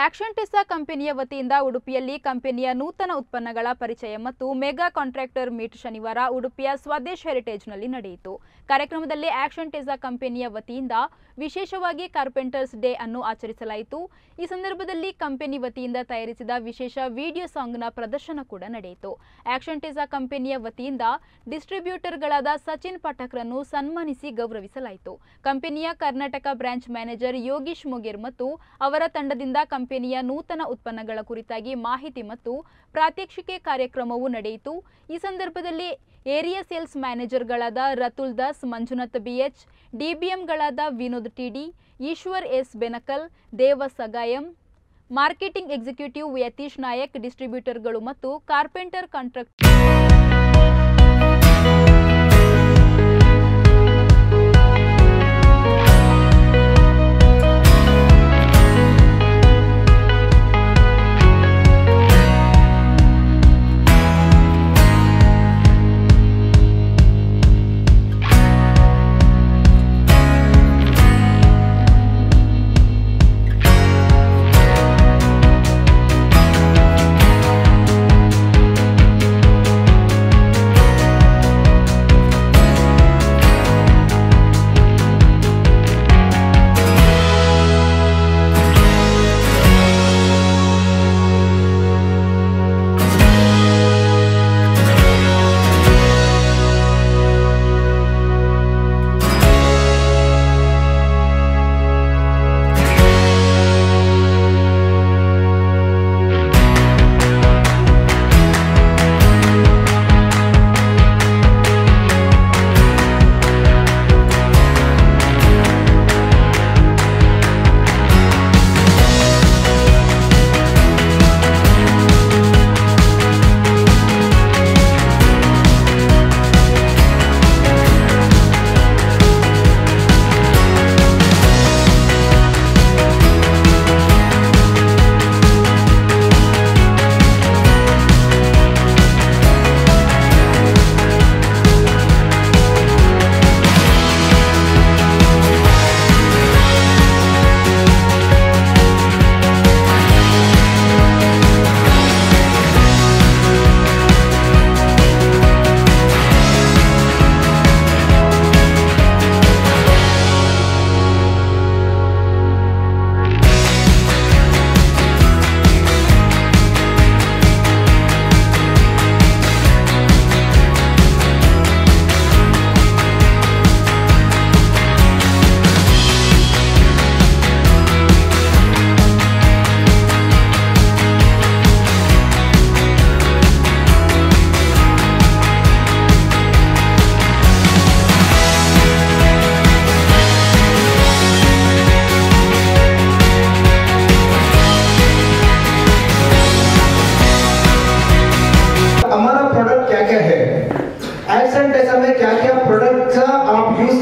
Action ಟೆಸಾ ಕಂಪನಿಯ ವತಿಯಿಂದ ಉಡುಪಿಯಲ್ಲಿ ಕಂಪನಿಯ ನೂತನ ಉತ್ಪನ್ನಗಳ ಪರಿಚಯ ಮತ್ತು ಮೆಗಾ ಕಾಂಟ್ರಾಕ್ಟರ್ ಮೀಟ್ ಶನಿವಾರ ಉಡುಪಿಯ ಸ್ವದೇಶ್ ಹೆರಿಟೇಜ್ನಲ್ಲಿ ನಡೆಯಿತು. ಕಾರ್ಯಕ್ರಮದಲ್ಲಿ ಆಕ್ಷನ್ ಟೆಸಾ ಕಂಪನಿಯ ವತಿಯಿಂದ ವಿಶೇಷವಾಗಿ ಕಾರ್ಪೆಂಟರ್ಸ್ ಡೇ ಅನ್ನು ಆಚರಿಸಲಾಯಿತು. ಈ ಸಂದರ್ಭದಲ್ಲಿ ಕಂಪನಿ ವತಿಯಿಂದ ತಯಾರಿಸಿದ ವಿಶೇಷ ವಿಡಿಯೋ ಸಾಂಗ್ನ ಪ್ರದರ್ಶನ ಕೂಡ ನಡೆಯಿತು. ಆಕ್ಷನ್ ಟೆಸಾ ಕಂಪನಿಯ ವತಿಯಿಂದ ಡಿಸ್ಟ್ರಿಬ್ಯೂಟರ್ಗಳಾದ ಸಚಿನ್ ಪಾಠಕ್ರನ್ನು ಸನ್ಮಾನಿಸಿ ಗೌರವಿಸಲಾಯಿತು. ಕಂಪನಿಯ ಕರ್ನಾಟಕ ಬ್ರಾಂಚ್ ಮ್ಯಾನೇಜರ್ ಯೋಗೀಶ್ ಮೊಗೇರ್ ಮತ್ತು ಅವರ ತಂಡದಿಂದ ಕಂಪನಿಯ ನೂತನ ಉತ್ಪನ್ನಗಳ ಕುರಿತಾಗಿ ಮಾಹಿತಿ ಮತ್ತು ಪ್ರಾತ್ಯಕ್ಷಿಕೆ ಕಾರ್ಯಕ್ರಮವು ನಡೆಯಿತು. ಈ ಸಂದರ್ಭದಲ್ಲಿ ಏರಿಯಾ ಸೇಲ್ಸ್ ಮ್ಯಾನೇಜರ್ಗಳಾದ ರತುಲ್ ದಾಸ್, ಮಂಜುನಾಥ್ ಬಿಎಚ್, ಡಿಬಿಎಂಗಳಾದ Vinod TD, Eshwar S Benakal, Deva Sagayam, marketing executive Yatish Nayak, ಡಿಸ್ಟ್ರಿಬ್ಯೂಟರ್ಗಳು ಮತ್ತು ಕಾರ್ಪೆಂಟರ್ ಕಾಂಟ್ರಾಕ್ಟ್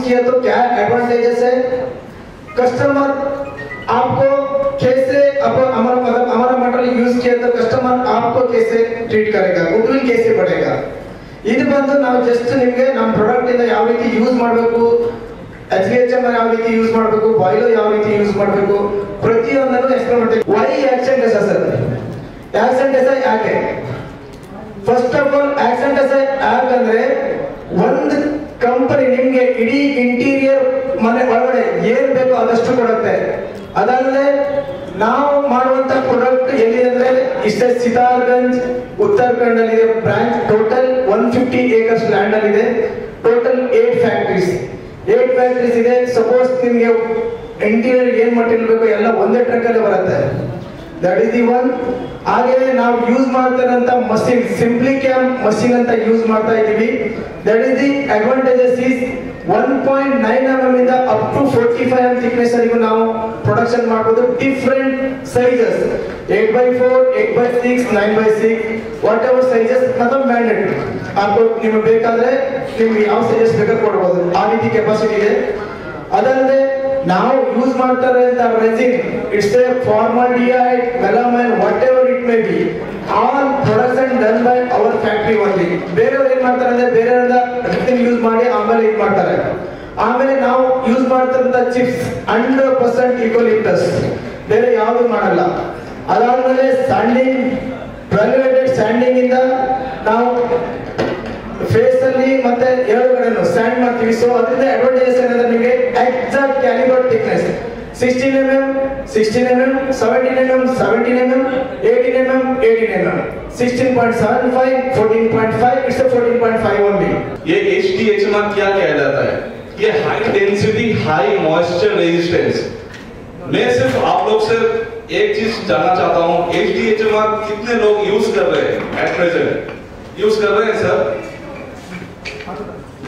किया तो क्या एडवांटेजेस है, कस्टमर आपको कैसे हमारा मटेरियल यूज किया तो कस्टमर आपको कैसे ट्रीट करेगा, गुडविल कैसे बढ़ेगा. ಇದು ಬಂದು ನಾವು ಜಸ್ಟ್ ನಿಮಗೆ ನಮ್ಮ ಪ್ರಾಡಕ್ಟ್ ಇಂದ ಯಾವ ರೀತಿ ಯೂಸ್ ಮಾಡಬೇಕು, HVHM ಯಾವ ರೀತಿ ಯೂಸ್ ಮಾಡಬೇಕು, ಬಾಯ್ಲರ್ ಯಾವ ರೀತಿ ಯೂಸ್ ಮಾಡಬೇಕು, ಪ್ರತಿಯೊಂದನ್ನು ಎಕ್ಸ್ಪ್ಲೇನ್ ಮಾಡ್ತೀವಿ. ವೈ ಆಕ್ಷನ್ ಟೆಸಾ ಸರ್, ಆಕ್ಷನ್ ಟೆಸಾ ಯಾಕೆ? ಫಸ್ಟ್ ಆಫ್ ಆಲ್ ಆಕ್ಷನ್ ಟೆಸಾ ಯಾಕಂದ್ರೆ ಒಂದು ಕಂಪನಿ ನಿಮ್ಗೆ ಇಡೀ ಇಂಟೀರಿಯರ್ ಮನೆ ಒಳಗಡೆ ಏನ್ ಬೇಕೋ ಅದಷ್ಟು ಕೊಡುತ್ತೆ. ಅದಲ್ಲದೆ ನಾವು ಮಾಡುವಂತ ಪ್ರಾಡಕ್ಟ್ ಎಲ್ಲಿ ಅಂದ್ರೆ ಇಷ್ಟೇ ಸಿತಾರ್ಗಂಜ್ ಉತ್ತರಾಖಂಡ್ ಅಲ್ಲಿ ಇದೆ ಬ್ರಾಂಚ್. ಟೋಟಲ್ 150 acres ಲ್ಯಾಂಡ್ ಅಲ್ಲಿ ಇದೆ. ಟೋಟಲ್ 8 ಫ್ಯಾಕ್ಟರೀಸ್ ಇದೆ. ಸಪೋಸ್ ನಿಮ್ಗೆ ಇಂಟೀರಿಯರ್ ಏನ್ ಮಟೀರಿಯಲ್ ಬೇಕೋ ಎಲ್ಲ ಒಂದೇ ಟ್ರಕ್ ಅಲ್ಲಿ ಬರುತ್ತೆ. That is the one. ಹಾಗೆ ನಾವು ಯೂಸ್ ಮಾಡ್ತಿರೋಂತ ಮಷೀನ್ ಸಿಂಪ್ಲಿ ಕ್ಯಾಮ್ ಮಷೀನ್ ಅಂತ ಯೂಸ್ ಮಾಡ್ತಾ ಇದೀವಿ. That is the advantages is 1.9 mm ಇಂದ ಅಪ್ ಟು 45 mm ಥಿಕ್ನೆಸ್ ವರೆಗೂ ನಾವು ಪ್ರೊಡಕ್ಷನ್ ಮಾಡಬಹುದು. Different sizes 8x4, 8x6, 9x6 whatever sizes ಮತ್ತು ಮ್ಯಾಂಡೇಟರಿ. ಅದು ನಿಮಗೆ ಬೇಕಾದ್ರೆ ನಿಮ್ಗೆ ಯಾವ ಸೈಜಸ್ ಬೇಕಾದ್ರೆ ಕೊಡಬಹುದು, ಆ ರೀತಿ ಕೆಪಾಸಿಟಿ ಇದೆ. ಅದಲ್ಲದೆ ನಾವು ಯೂಸ್ ಮಾಡ್ತಾ ಇರೋಂತ resin, it's a formaldehyde, melamine, whatever it may be, all production done by our factory only. ಬೇರೆಯವರು ಏನ್ ಮಾಡ್ತಾರೆ ಅಂದ್ರೆ ಬೇರೆಯವರಿಂದ ರೆಸಿನ್ ಯೂಸ್ ಮಾಡಿ ಆಮೇಲೆ ಇದು ಮಾಡ್ತಾರೆ. ಆಮೇಲೆ ನಾವು ಯೂಸ್ ಮಾಡ್ತಿರೋಂತ ಚಿಪ್ಸ್ 100% ಯುಕಲಿಪ್ಟಸ್, ಬೇರೆ ಯಾವುದು ಮಾಡಲ್ಲ. ಅದಾದ್ಮೇಲೆ ಸ್ಯಾಂಡಿಂಗ್ ಗ್ರಾನ್ಯುಲೇಟೆಡ್ ಸ್ಯಾಂಡಿಂಗ್ ಇಂದ ನಾವು ಫೇಸ್ ಅಲ್ಲಿ ಮತ್ತೆ ಎರಡು ಕಡೆನೂ ಸ್ಟ್ಯಾಂಡ್ ಮಾಡ್ತೀವಿ. ಸೊ ಅದರಿಂದ ಅಡ್ವಾಂಟೇಜಸ್ ಏನಂದ್ರೆ ನಿಮಗೆ exact calibre thickness 16 mm, 16 mm, 17 mm, 17 mm, 18 mm, 18 mm, 16.75, 14.5, it's a 14.5 only. ये HDHMR क्या कहलाता है? ये high density high moisture resistance. मैं सिर्फ आप लोग से एक चीज जानना चाहता हूँ, HDHMR कितने लोग यूज कर रहे हैं एट प्रेजेंट? यूज कर रहे हैं सर?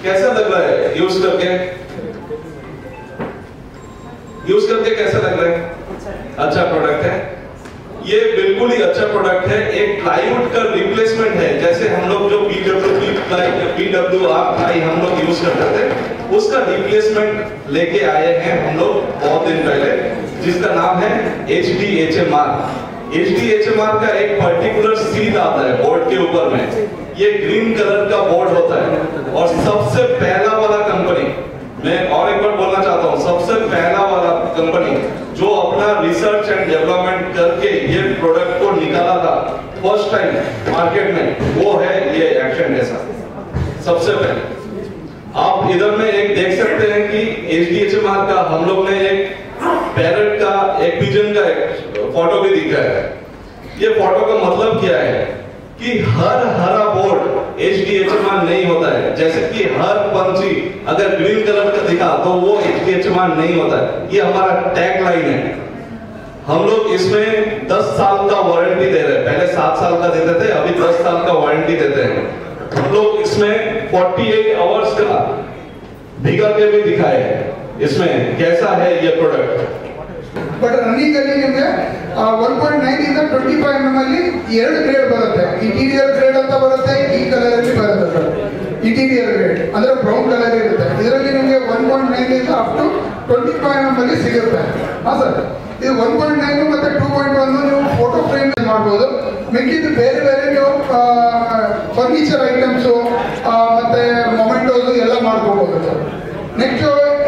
कैसा लग रहा है यूज करके? यूज करके कैसा लग रहा है? अच्छा प्रोडक्ट है, ये बिल्कुल ही अच्छा प्रोडक्ट है। एक प्लाईवुड का रिप्लेसमेंट है, जैसे हम लोग जो PWR प्लाई हम लोग यूज करते थे, उसका रिप्लेसमेंट लेके आए हैं हम लोग बहुत दिन पहले, जिसका नाम है HDHMR। HDHMR का एक पर्टिकुलर सील आता है बोर्ड के ऊपर में, ये ग्रीन कलर का बोर्ड होता है और सबसे पहला वाला कंपनी, मैं और एक बार बोलना चाहता हूँ, सबसे पहला वाला कंपनी जो अपना रिसर्च एंड डेवलपमेंट करके ये प्रोडक्ट को निकाला था फर्स्ट टाइम मार्केट में, वो है ये एक्शन टेसा। सबसे पहले आप इधर में एक देख सकते हैं कि HDHMR का हम लोग ने एक पैरट का एक पिजन का एक फोटो भी दिखाया है। ये फोटो का मतलब क्या है कि हर हरा बोर्ड HDHMR नहीं होता है, जैसे कि हर पंछी अगर ग्रीन कलर का दिखा तो वो HDHMR नहीं होता है। ये हमारा टैग लाइन है। हम लोग इसमें 10 साल का वारंटी दे रहे हैं, पहले 7 साल का देते थे, अभी 10 साल का वारंटी देते हैं। हम लोग इसमें 48 आवर्स का भिगा के भी दिखाए हैं इसमें कैसा है ये प्रोडक्ट। ಬಟ್ ರನ್ನಿಂಗ್ ಅಲ್ಲಿ ನಿಮಗೆ 1.9 ಇಂದ 25 mm ಅಲ್ಲಿ ಎರಡು ಗ್ರೇಡ್ ಬರುತ್ತೆ. ಇಂಟೀರಿಯರ್ ಗ್ರೇಡ್ ಅಂತ ಬರುತ್ತೆ, ಈ ಕಲರ್ ಅಲ್ಲಿ ಬರುತ್ತೆ ಸರ್. ಇಂಟೀರಿಯರ್ ಗ್ರೇಡ್ ಅಂದ್ರೆ ಬ್ರೌನ್ ಕಲರ್ ಇರುತ್ತೆ. ಇದರಲ್ಲಿ ನಿಮಗೆ 1.9 ಇಂದ ಅಪ್ ಟು 25 mm ಅಲ್ಲಿ ಸಿಗುತ್ತೆ. ಹಾ ಸರ್, ಇದು 1.9 ಮತ್ತೆ 2.1 ನೀವು ಫೋಟೋ ಫ್ರೇಮ್ ಮಾಡಬಹುದು. ಮಿಕ್ಕಿದ್ದು ಬೇರೆ ಬೇರೆ ನೀವು ಫರ್ನಿಚರ್ ಐಟಮ್ಸ್ ಮತ್ತೆ ಮೊಮೆಂಟೋಸ್ ಎಲ್ಲ ಮಾಡ್ಕೋಬಹುದು ಸರ್. ನೆಕ್ಸ್ಟ್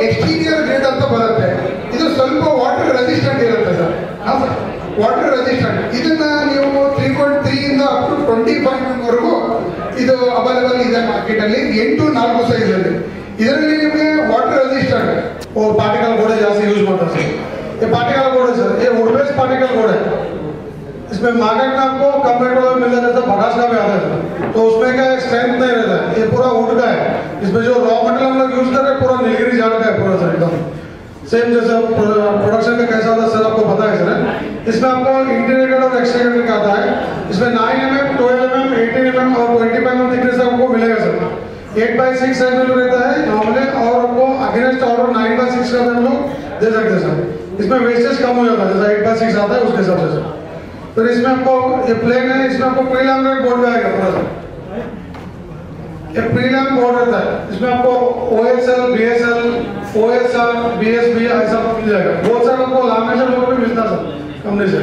ಎಕ್ಸ್ಟೀರಿಯರ್ ಗ್ರೇಡ್ ಅಂತ ಬರುತ್ತೆ. ಇದು ಸ್ವಲ್ಪ ವಾಟರ್ ರೆಸಿಸ್ಟೆಂಟ್ ಇರುತ್ತೆ ಸರ್. ಹಾ ಸರ್, ವಾಟರ್ ರೆಸಿಸ್ಟೆಂಟ್. ಇದನ್ನ ನೀವು 3.3 ಇಂದ ಅಪ್ ಟು 25 ವರೆಗೂ ಇದು ಅವೈಲೇಬಲ್ ಇದೆ ಮಾರ್ಕೆಟ್ ಅಲ್ಲಿ, 8-4 ಸೈಜ್ ಅಲ್ಲಿ. ಇದರಲ್ಲಿ ನಿಮಗೆ ವಾಟರ್ ರೆಸಿಸ್ಟೆಂಟ್ और पार्टिकल बोर्ड जैसे यूज होता है। ये पार्टिकल बोर्ड है सर, ये वुड बेस्ड पार्टिकल बोर्ड है। इसमें मार्केट में आपको कम रेट वाला मिल जाता है, भगास का भी आता है, तो उसमें क्या स्ट्रेंथ नहीं रहता है। ये पूरा वुड का है, इसमें जो रॉ मटेरियल हम लोग यूज कर रहे हैं पूरा नीलगिरी झाड़ का है पूरा सर, एकदम सेम जैसा प्रोडक्शन का कैसा होता है सर आपको पता है सर। इसमें आपको इंटीग्रेटेड और एक्सट्रीग्रेटेड का आता है। इसमें 9 mm, 12 mm, 18 mm और 25 mm थिकनेस आपको मिलेगा सर। 8/6 mm रहता है नॉर्मली, और आपको अगेंस्ट ऑर्डर 9/6 का हम लोग दे सकते हैं सर। इसमें वेस्टेज कम हो जाता है, जैसा 8/6 आता है उसके हिसाब से सर। फिर इसमें आपको ये प्लेन है, इसमें आपको प्रीलैमिनेट बोर्ड भी आएगा पूरा सर। ये प्रीलैम बोर्ड रहता है, इसमें आपको OSL, BSL, OSR, BSB ऐसा मिल जाएगा। बहुत सारा आपको लैमिनेशन बोर्ड भी मिलता है सर कंपनी से।